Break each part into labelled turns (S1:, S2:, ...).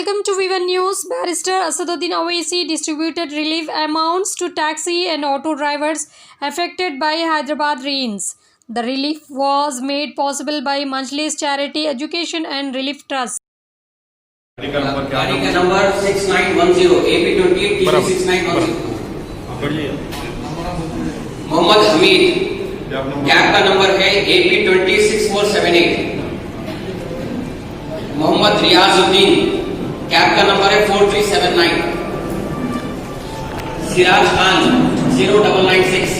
S1: welcome to V1 News. Barrister Asaduddin Owaisi distributed relief amounts to taxi and auto drivers affected by Hyderabad rains. The relief was made possible by Majlis Charity Education and Relief Trust.
S2: गाड़ी का number 6910 AP28 6910 Mohammed Hameed, cab का number है AP206478। Mohammed Riyazuddin, cab का number है 4379। Siraj Khan 0996।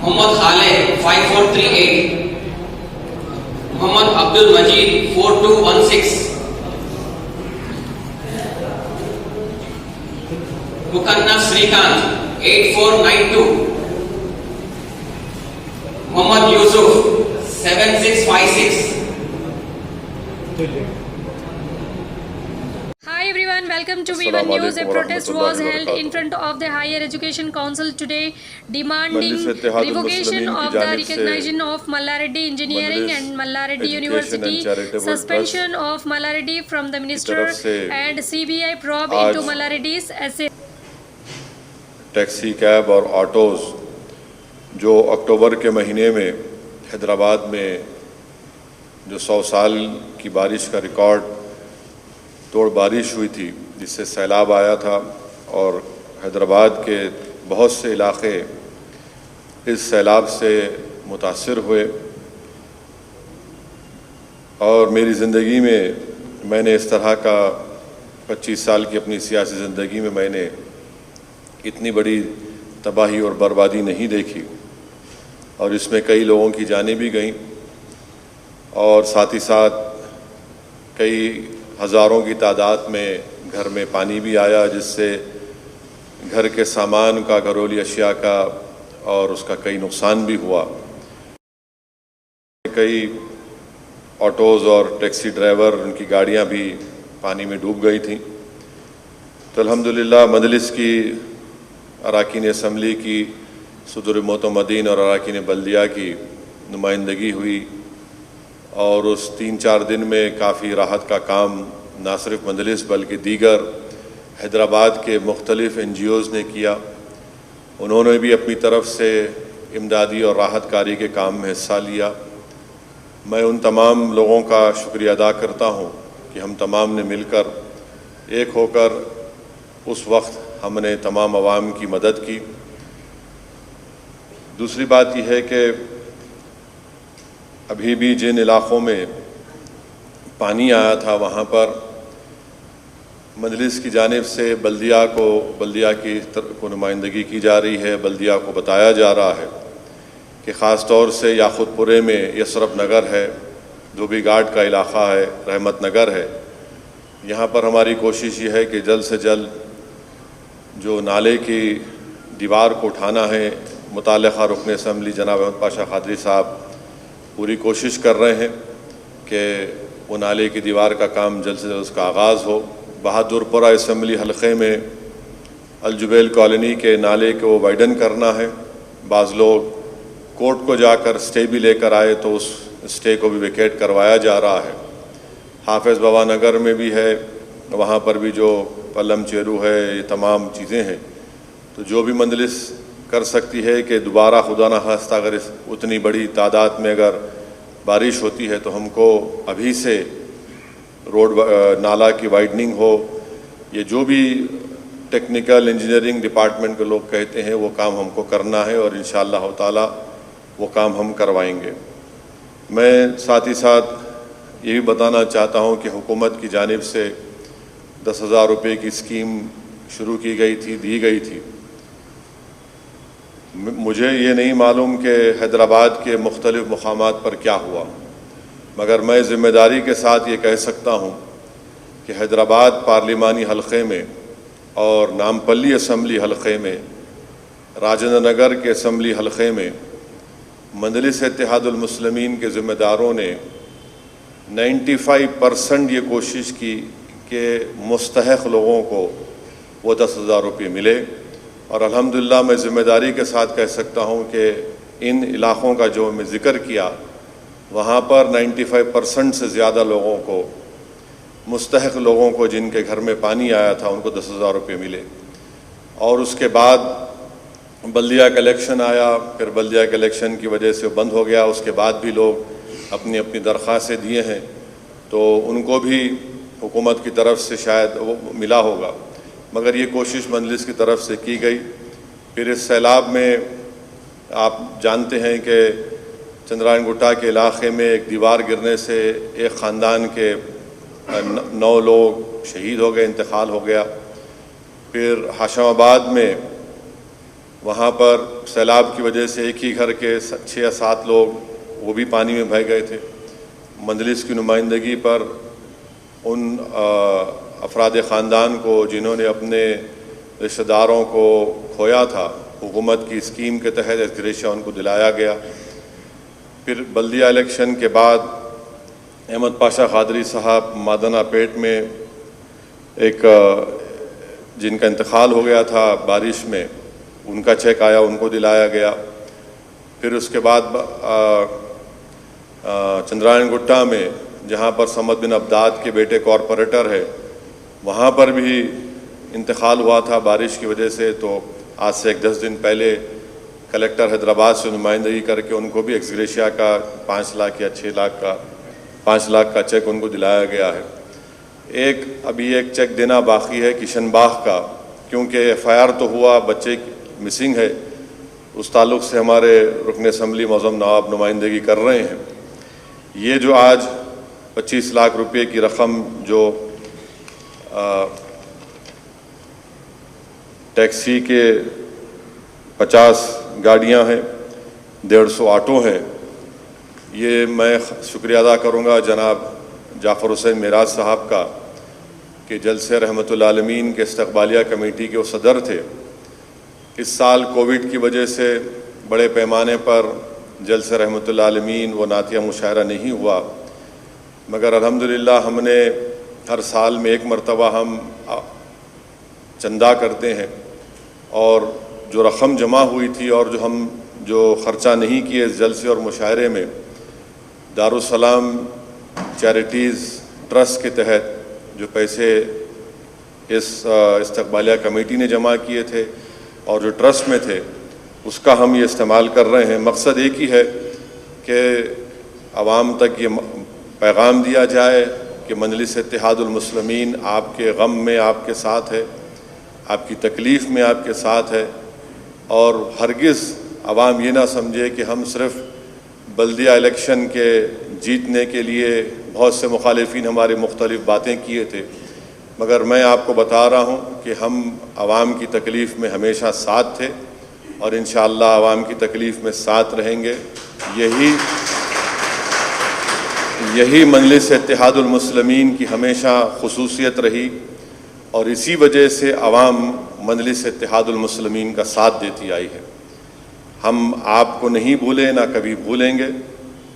S2: Mohammed Khalid 5438। Mohammed Abdul Majeed 4216। Mukanna Srikanth 8492। Mohammed Yusuf 7656।
S1: Hi everyone, welcome to V1 News. A protest was held in front of the Higher Education Council today demanding revocation of the recognition of Mallareddy Engineering and Mallareddy University, suspension of Mallareddy from the minister and CBI probe into Mallareddy's essay.
S3: Taxi, cab और autos जो अक्टूबर के महीने में हैदराबाद में जो 100 साल की बारिश का रिकॉर्ड तोड़ बारिश हुई थी, जिससे सैलाब आया था और हैदराबाद के बहुत से इलाके इस सैलाब से मुतासिर हुए। और मेरी ज़िंदगी में मैंने इस तरह का 25 साल की अपनी सियासी ज़िंदगी में मैंने इतनी बड़ी तबाही और बर्बादी नहीं देखी, और इसमें कई लोगों की जानें भी गईं और साथ ही साथ कई हज़ारों की तादाद में घर में पानी भी आया, जिससे घर के सामान का, घरेलू अशिया का और उसका कई नुकसान भी हुआ। कई ऑटोज़ और टैक्सी ड्राइवर, उनकी गाड़ियां भी पानी में डूब गई थीं। तो अल्हम्दुलिल्लाह मजलिस की, अराकीन असम्बली की, सदर मोतमदीन और अराकीन बल्दिया की नुमाइंदगी हुई और उस 3-4 दिन में काफ़ी राहत का काम ना सिर्फ मजलिस बल्कि दीगर हैदराबाद के मुख्तलिफ़ NGOs ने किया। उन्होंने भी अपनी तरफ से इमदादी और राहत कारी के काम में हिस्सा लिया। मैं उन तमाम लोगों का शुक्रिया अदा करता हूँ कि हम तमाम ने मिलकर एक होकर उस वक्त हमने तमाम अवाम की मदद की। दूसरी बात यह है कि अभी भी जिन इलाक़ों में पानी आया था, वहाँ पर मजलिस की जानिब से बल्दिया को नुमाइंदगी की जा रही है। बल्दिया को बताया जा रहा है कि ख़ास तौर से याक़ूतपुरे में यसरफ नगर है, धोबी घाट का इलाक़ा है, रहमत नगर है, यहाँ पर हमारी कोशिश ये है कि जल्द से जल्द जो नाले की दीवार को उठाना है, मुताल्लिक़ा रुकन असम्बली जनाब अहमद पाशा क़ादरी साहब पूरी कोशिश कर रहे हैं कि वो नाले की दीवार का काम जल्द से जल्द उसका आगाज़ हो। बहादुरपुरा असम्बली हलक़े में अलजुबैल कॉलोनी के नाले को वाइडन करना है। बाज़ लोग कोर्ट को जाकर स्टे भी लेकर आए तो उस स्टे को भी वेकेट करवाया जा रहा है। हाफिज़ बाबा नगर में भी है, वहाँ पर भी जो पल्लम चेरू है, ये तमाम चीज़ें हैं। तो जो भी मजलिस कर सकती है कि दोबारा खुदा न खास्ता अगर उतनी बड़ी तादाद में अगर बारिश होती है तो हमको अभी से रोड नाला की वाइडनिंग हो, ये जो भी टेक्निकल इंजीनियरिंग डिपार्टमेंट के लोग कहते हैं वो काम हमको करना है और इंशाअल्लाह ताला वो काम हम करवाएंगे। मैं साथ ही साथ ये भी बताना चाहता हूँ कि हुकूमत की जानिब से 10,000 रुपये की स्कीम शुरू की गई थी, दी गई थी। मुझे ये नहीं मालूम कि हैदराबाद के मुख्तलिफ़ मकामात पर क्या हुआ, मगर मैं ज़िम्मेदारी के साथ ये कह सकता हूँ कि हैदराबाद पार्लिमानी हलक़े में और नामपल्ली असम्बली हलक़े में, राजेंद्र नगर के असम्बली हलक़े में मजलिस इत्तेहादुल मुस्लिमीन के ज़िम्मेदारों ने 95% ये कोशिश की कि मुस्तहक़ लोगों को वो 10,000 रुपये मिले। और अल्हम्दुलिल्लाह मैं ज़िम्मेदारी के साथ कह सकता हूँ कि इन इलाक़ों का जो मैं ज़िक्र किया, वहाँ पर 95% से ज़्यादा लोगों को مستحق لوگوں کو جن کے گھر میں پانی آیا تھا ان کو 10,000 روپے ملے. اور اس کے بعد بلدیہ کا الیکشن آیا, پھر بلدیہ کے الیکشن کی وجہ سے بند ہو گیا. اس کے بعد بھی لوگ اپنی اپنی درخواستیں دیے ہیں تو ان کو بھی حکومت کی طرف سے شاید وہ ملا ہوگا, مگر یہ کوشش مجلس کی طرف سے کی گئی. پھر اس سیلاب میں آپ جانتے ہیں کہ چندرائن گٹا کے علاقے میں ایک دیوار گرنے سے ایک خاندان کے 9 لوگ شہید ہو گئے, انتقال ہو گیا. پھر ہاشم آباد میں وہاں پر سیلاب کی وجہ سے ایک ہی گھر کے 6 یا 7 لوگ وہ بھی پانی میں بہہ گئے تھے. مجلس کی نمائندگی پر ان افراد خاندان کو جنہوں نے اپنے رشتہ داروں کو کھویا تھا, حکومت کی اسکیم کے تحت ایکسگریشیا ان کو دلایا گیا. پھر بلدیہ الیکشن کے بعد احمد پاشا قادری صاحب مادنا پیٹ میں ایک جن کا انتقال ہو گیا تھا بارش میں, ان کا چیک آیا, ان کو دلایا گیا. پھر اس کے بعد چندرائن گٹا میں جہاں پر سمد بن عبداد کے بیٹے کارپوریٹر ہے, وہاں پر بھی انتقال ہوا تھا بارش کی وجہ سے. تو آج سے 10 دن پہلے کلیکٹر حیدرآباد سے نمائندگی کر کے ان کو بھی ایکسگریشیا کا 5 لاکھ یا 6 لاکھ کا 5 لاکھ کا چیک ان کو دلایا گیا ہے. ابھی ایک چیک دینا باقی ہے کشن باغ کا, کیونکہ FIR تو ہوا, بچے مسنگ ہے, اس تعلق سے ہمارے رکن اسمبلی معظم نواب نمائندگی کر رہے ہیں. یہ جو آج 25 لاکھ روپے کی رقم جو ٹیکسی کے 50 گاڑیاں ہیں, 150 آٹو ہیں, یہ میں شکریہ ادا کروں گا جناب جعفر حسین معراج صاحب کا کہ جلسے رحمت العالمین کے استقبالیہ کمیٹی کے وہ صدر تھے. اس سال کووڈ کی وجہ سے بڑے پیمانے پر جلسے رحمت العالمین وہ نعتیہ مشاعرہ نہیں ہوا, مگر الحمدللہ ہم نے ہر سال میں 1 مرتبہ ہم چندہ کرتے ہیں, اور جو رقم جمع ہوئی تھی اور جو خرچہ نہیں کیے اس جلسے اور مشاعرے میں, دارالسلام چیریٹیز ٹرسٹ کے تحت جو پیسے اس استقبالیہ کمیٹی نے جمع کیے تھے اور جو ٹرسٹ میں تھے, اس کا ہم یہ استعمال کر رہے ہیں. مقصد ایک ہی ہے کہ عوام تک یہ پیغام دیا جائے کہ مجلس اتحاد المسلمین آپ کے غم میں آپ کے ساتھ ہے, آپ کی تکلیف میں آپ کے ساتھ ہے, اور ہرگز عوام یہ نہ سمجھے کہ ہم صرف بلدیہ الیکشن کے جیتنے کے لیے بہت سے مخالفین ہمارے مختلف باتیں کیے تھے, مگر میں آپ کو بتا رہا ہوں کہ ہم عوام کی تکلیف میں ہمیشہ ساتھ تھے اور انشاءاللہ عوام کی تکلیف میں ساتھ رہیں گے. یہی مجلس اتحاد المسلمین کی ہمیشہ خصوصیت رہی, اور اسی وجہ سے عوام مجلس اتحاد المسلمین کا ساتھ دیتی آئی ہے. ہم آپ کو نہیں بھولے, نہ کبھی بھولیں گے,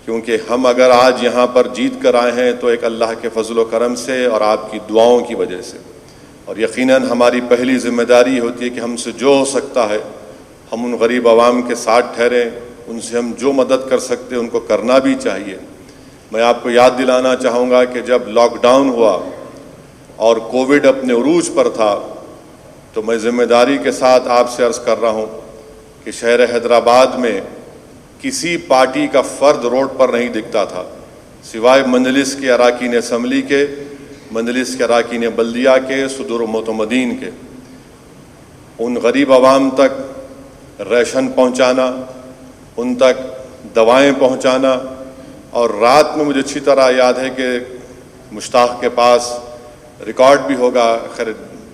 S3: کیونکہ ہم اگر آج یہاں پر جیت کر آئے ہیں تو ایک اللہ کے فضل و کرم سے اور آپ کی دعاؤں کی وجہ سے, اور یقیناً ہماری پہلی ذمہ داری ہوتی ہے کہ ہم سے جو ہو سکتا ہے ہم ان غریب عوام کے ساتھ ٹھہریں, ان سے ہم جو مدد کر سکتے ان کو کرنا بھی چاہیے. میں آپ کو یاد دلانا چاہوں گا کہ جب لاک ڈاؤن ہوا اور کووڈ اپنے عروج پر تھا, تو میں ذمہ داری کے ساتھ آپ سے عرض کر رہا ہوں کہ شہر حیدرآباد میں کسی پارٹی کا فرد روڈ پر نہیں دکھتا تھا سوائے مجلس کے اراکین اسمبلی کے, مجلس کے اراکین بلدیہ کے, صدور و معتمدین کے. ان غریب عوام تک ریشن پہنچانا, ان تک دوائیں پہنچانا, اور رات میں مجھے اچھی طرح یاد ہے کہ مشتاق کے پاس ریکارڈ بھی ہوگا, خیر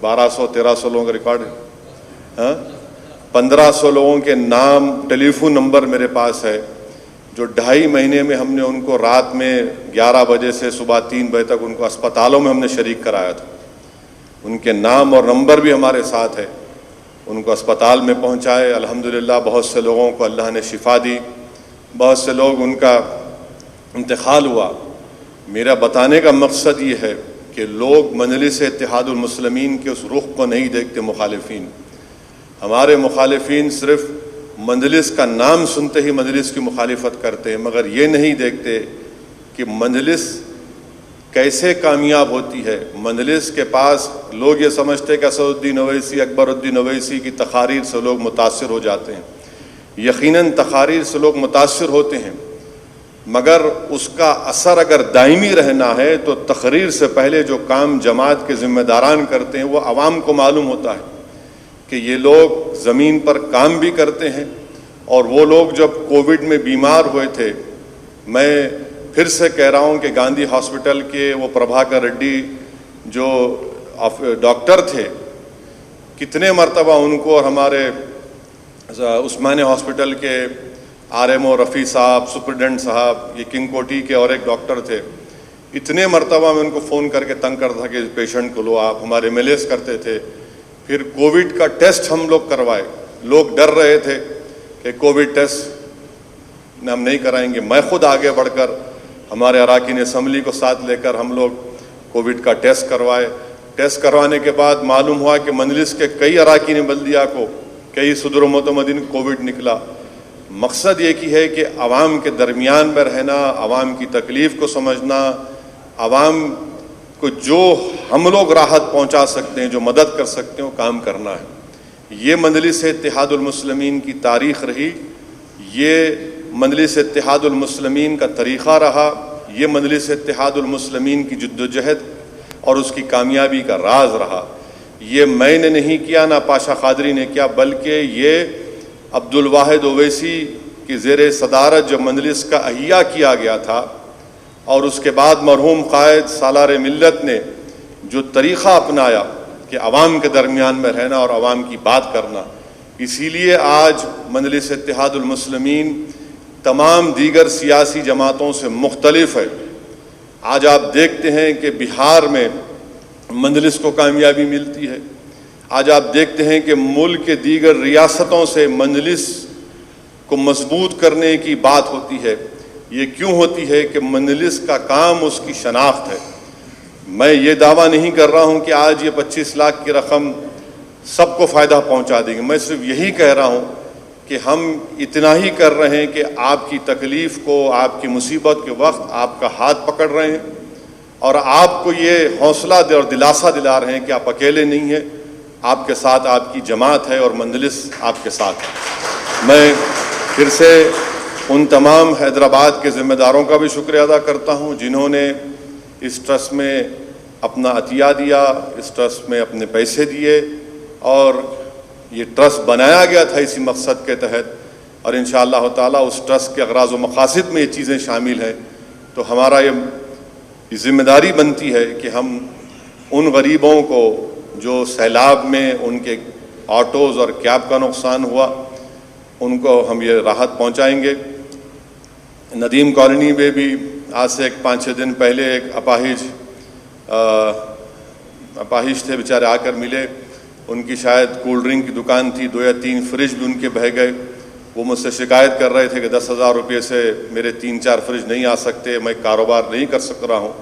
S3: 1200-1300 لوگوں کا ریکارڈ ہے, 1500 لوگوں کے نام ٹیلی فون نمبر میرے پاس ہے, جو 2.5 مہینے میں ہم نے ان کو رات میں 11 بجے سے صبح 3 بجے تک ان کو اسپتالوں میں ہم نے شریک کرایا تھا. ان کے نام اور نمبر بھی ہمارے ساتھ ہے, ان کو اسپتال میں پہنچائے. الحمدللہ بہت سے لوگوں کو اللہ نے شفا دی, بہت سے لوگ ان کا انتقال ہوا. میرا بتانے کا مقصد یہ ہے کہ لوگ مجلس اتحاد المسلمین کے اس رخ کو نہیں دیکھتے. مخالفین, ہمارے مخالفین صرف مجلس کا نام سنتے ہی مجلس کی مخالفت کرتے ہیں, مگر یہ نہیں دیکھتے کہ مجلس कैसे कामयाब होती है। मजलिस के पास लोग ये समझते हैं कि असदुद्दीन ओवैसी, अकबरुद्दीन ओवैसी की तकारीर से लोग मुतासिर हो जाते हैं। यकीनन तकारीर से लोग मुतासिर होते हैं, मगर उसका असर अगर दायमी रहना है तो तकरीर से पहले जो काम जमात के ज़िम्मेदारान करते हैं वो आवाम को मालूम होता है कि ये लोग ज़मीन पर काम भी करते हैं। और वो लोग जब कोविड में बीमार हुए थे, मैं फिर से कह रहा हूँ कि गांधी हॉस्पिटल के वो प्रभाकर रेड्डी जो डॉक्टर थे, कितने मरतबा उनको और हमारे उस्मानिया हॉस्पिटल के आरएमओ रफ़ी साहब, सुप्रिटेंडेंट साहब, ये किंग कोटी के और एक डॉक्टर थे, इतने मरतबा मैं उनको फ़ोन करके तंग करता था कि पेशेंट को लो आप। हमारे एमएलएस करते थे। फिर कोविड का टेस्ट हम लोग करवाए। लोग डर रहे थे कि कोविड टेस्ट हम नहीं कराएंगे। मैं खुद आगे बढ़कर हमारे अराकीन असम्बली को साथ लेकर हम लोग कोविड का टेस्ट करवाए। टेस्ट करवाने के बाद मालूम हुआ कि मजलिस के कई अराकीन बल्दिया को, कई सदर मोतमदीन कोविड निकला। मकसद ये की है कि आवाम के दरमियान में रहना, आवाम की तकलीफ़ को समझना, आवाम को जो हम लोग राहत पहुंचा सकते हैं, जो मदद कर सकते हैं, वो काम करना है। ये मजलिस इत्तेहादुल मुस्लिमीन की तारीख़ रही, ये मजलिस इत्तेहादुल मुस्लिमीन का तरीक़ा रहा, ये मजलिस इत्तेहादुल मुस्लिमीन की जद्दोजहद और उसकी कामयाबी का राज रहा। ये मैंने नहीं किया, ना पाशा क़ादरी ने किया, बल्कि ये अब्दुल वाहिद ओवैसी की ज़ेर सदारत जब मजलिस का अहिया किया गया था और उसके बाद मरहूम क़ायद सालार मिल्लत ने जो तरीक़ा अपनाया कि आवाम के दरमियान में रहना और आवाम की बात करना, इसीलिए आज मजलिस इत्तेहादुल मुस्लिमीन तमाम दीगर सियासी जमातों से मुख्तलिफ है। आज आप देखते हैं कि बिहार में मजलिस को कामयाबी मिलती है। आज आप देखते हैं कि मुल्क के दीगर रियासतों से मजलिस को मजबूत करने की बात होती है। ये क्यों होती है कि मजलिस का काम उसकी शनाख्त है। मैं ये दावा नहीं कर रहा हूँ कि आज ये 25 लाख की रकम सबको फ़ायदा पहुँचा देंगे। मैं सिर्फ यही कह रहा हूँ कि हम इतना ही कर रहे हैं कि आपकी तकलीफ़ को, आपकी मुसीबत के वक्त आपका हाथ पकड़ रहे हैं और आपको ये हौसला और दिलासा दिला रहे हैं कि आप अकेले नहीं हैं, आपके साथ आपकी जमात है और मजलिस आपके साथ है। मैं फिर से उन तमाम हैदराबाद के ज़िम्मेदारों का भी शुक्रिया अदा करता हूँ जिन्होंने इस ट्रस्ट में अपना अतिया दिया, इस ट्रस्ट में अपने पैसे दिए और ये ट्रस्ट बनाया गया था इसी मकसद के तहत। और इंशाअल्लाह ताला उस ट्रस्ट के अगराज़ व मकासिद में ये चीज़ें शामिल हैं। तो हमारा ये ज़िम्मेदारी बनती है कि हम उन गरीबों को जो सैलाब में उनके ऑटोज़ और कैब का नुकसान हुआ, उनको हम ये राहत पहुंचाएंगे। नदीम कॉलोनी में भी आज से 5-6 दिन पहले एक अपाहिज थे, बेचारे आकर मिले। उनकी शायद कोल्ड ड्रिंक की दुकान थी, 2 या 3 फ्रिज भी उनके बह गए। वो मुझसे शिकायत कर रहे थे कि 10,000 रुपये से मेरे 3-4 फ्रिज नहीं आ सकते, मैं कारोबार नहीं कर सक रहा हूँ।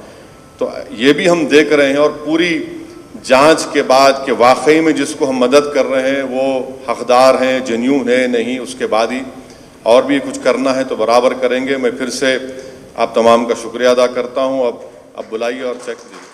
S3: तो ये भी हम देख रहे हैं और पूरी जांच के बाद कि वाकई में जिसको हम मदद कर रहे हैं वो हकदार हैं, जेन्यून है, नहीं उसके बाद ही और भी कुछ करना है तो बराबर करेंगे। मैं फिर से आप तमाम का शुक्रिया अदा करता हूँ। अब बुलाइए और चेक दीजिए।